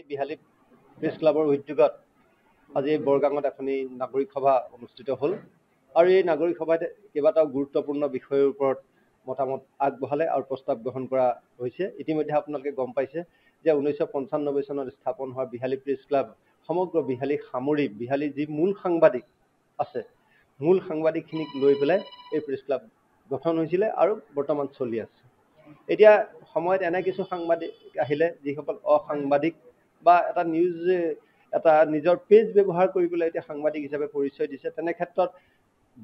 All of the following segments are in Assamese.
বিহালী প্ৰেছ ক্লাবৰ উদ্যোগত আজি বৰগাঙত এখনি নাগৰিক সভা অনুষ্ঠিত হ'ল আৰু এই নাগৰিক সভাত কেইবাটাও গুৰুত্বপূৰ্ণ বিষয়ৰ ওপৰত মতামত আগবঢ়ালে আৰু প্ৰস্তাৱ গ্ৰহণ কৰা হৈছে। ইতিমধ্যে আপোনালোকে গম পাইছে যে 1995 চনত স্থাপন হোৱা বিহালী প্ৰেছ ক্লাব সমগ্ৰ বিহালী সামৰি বিহালী যি মূল সাংবাদিক আছে মূল সাংবাদিকখিনিক লৈ পেলাই এই প্ৰেছ ক্লাব গঠন হৈছিলে আৰু বৰ্তমান চলি আছে। এতিয়া সময়ত এনে কিছু সাংবাদিক আহিলে যিসকল অসাংবাদিক বা এটা নিউজ এটা নিজৰ পেজ ব্যৱহাৰ কৰিবলৈ এতিয়া সাংবাদিক হিচাপে পৰিচয় দিছে। তেনে ক্ষেত্ৰত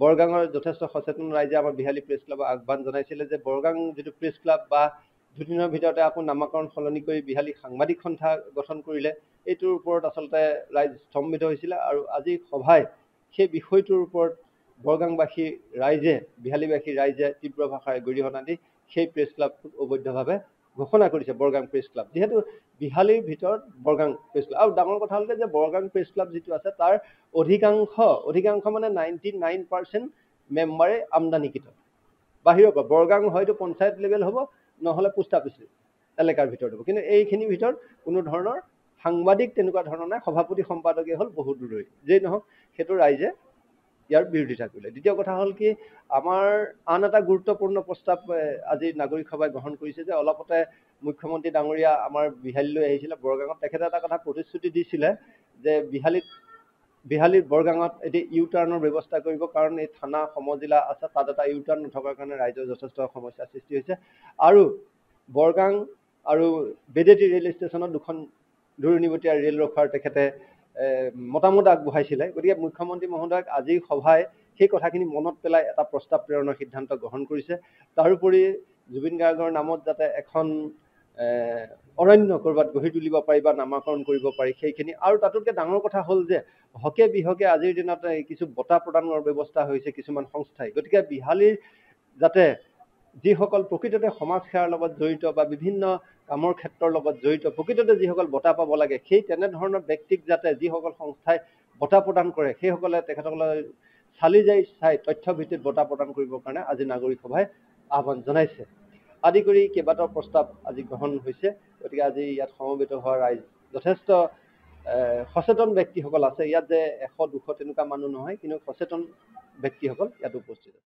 বৰগাঙৰ যথেষ্ট সচেতন ৰাইজে আমাৰ বিহালী প্ৰেছ ক্লাবক আহ্বান জনাইছিলে যে বৰগাং যিটো প্ৰেছ ক্লাব বা দুদিনৰ ভিতৰতে আকৌ নামাকৰণ সলনি কৰি বিহালী সাংবাদিক সন্থা গঠন কৰিলে এইটোৰ ওপৰত আচলতে ৰাইজ স্তম্ভিত হৈছিলে আৰু আজি সভাই সেই বিষয়টোৰ ওপৰত বৰগাংবাসী ৰাইজে বিহালীবাসী ৰাইজে তীব্ৰ ভাষাৰে গৰিহণা দি সেই প্ৰেছ ক্লাবটোক অবৈধভাৱে ঘোষণা কৰিছে বৰগাং প্ৰেছ ক্লাব, যিহেতু বিহালীৰ ভিতৰত বৰগাং প্ৰেছ ক্লাব। আৰু ডাঙৰ কথা হ'ল যে বৰগাং প্ৰেছ ক্লাব যিটো আছে তাৰ অধিকাংশ মানে 99% মেম্বাৰে আমদানিকৃত বাহিৰৰ পৰা। বৰগাং হয়তো পঞ্চায়ত লেভেল হ'ব নহ'লে পোষ্ট অফিচ এলেকাৰ ভিতৰত হ'ব, কিন্তু এইখিনিৰ ভিতৰত কোনো ধৰণৰ সাংবাদিক তেনেকুৱা ধৰণৰ নাই। সভাপতি সম্পাদকে হ'ল বহু দূৰৈ, যেই নহওক সেইটো ৰাইজে ইয়াৰ বিৰোধিতা কৰিলে। দ্বিতীয় কথা হ'ল কি, আমাৰ আন এটা গুৰুত্বপূৰ্ণ প্ৰস্তাৱ আজি নাগৰিক সভাই গ্ৰহণ কৰিছে যে অলপতে মুখ্যমন্ত্ৰী ডাঙৰীয়া আমাৰ বিহালীলৈ আহিছিলে বৰগাঙত। তেখেতে এটা কথা প্ৰতিশ্ৰুতি দিছিলে যে বিহালীৰ বৰগাঙত এতিয়া ইউটাৰ্ণৰ ব্যৱস্থা কৰিব, কাৰণ এই থানা সমজিলা আছে তাত এটা ইউটাৰ্ণ নথকাৰ কাৰণে ৰাইজৰ যথেষ্ট সমস্যাৰ সৃষ্টি হৈছে। আৰু বৰগাং আৰু বেদেতি ৰেল ষ্টেচনত দুখন দূৰণিবতীয়া ৰেল ৰখাৰ তেখেতে মতামত আগবঢ়াইছিলে। গতিকে মুখ্যমন্ত্ৰী মহোদয়ক আজিৰ সভাই সেই কথাখিনি মনত পেলাই এটা প্ৰস্তাৱ প্ৰেৰণৰ সিদ্ধান্ত গ্ৰহণ কৰিছে। তাৰোপৰি জুবিন গাৰ্গৰ নামত যাতে এখন অৰণ্য ক'ৰবাত গঢ়ি তুলিব পাৰি বা নামাকৰণ কৰিব পাৰি সেইখিনি। আৰু তাতোতকৈ ডাঙৰ কথা হ'ল যে হকে বিহকে আজিৰ দিনত কিছু বঁটা প্ৰদানৰ ব্যৱস্থা হৈছে কিছুমান সংস্থাই। গতিকে বিহালীৰ যাতে যিসকল প্ৰকৃততে সমাজ সেৱাৰ লগত জড়িত বা বিভিন্ন কামৰ ক্ষেত্ৰৰ লগত জড়িত প্ৰকৃততে যিসকল বঁটা পাব লাগে সেই তেনেধৰণৰ ব্যক্তিক যাতে যিসকল সংস্থাই বঁটা প্ৰদান কৰে সেইসকলে তেখেতসকলে চাই তথ্য ভিত্তিত বঁটা প্ৰদান কৰিবৰ কাৰণে আজি নাগৰিক সভাই আহ্বান জনাইছে। আদি কৰি কেইবাটাও প্ৰস্তাৱ আজি গ্ৰহণ হৈছে। গতিকে আজি ইয়াত সমবেত হোৱা ৰাইজ যথেষ্ট সচেতন ব্যক্তিসকল আছে। ইয়াত যে 100-200 তেনেকুৱা মানুহ নহয়, কিন্তু সচেতন ব্যক্তিসকল ইয়াত উপস্থিত আছে।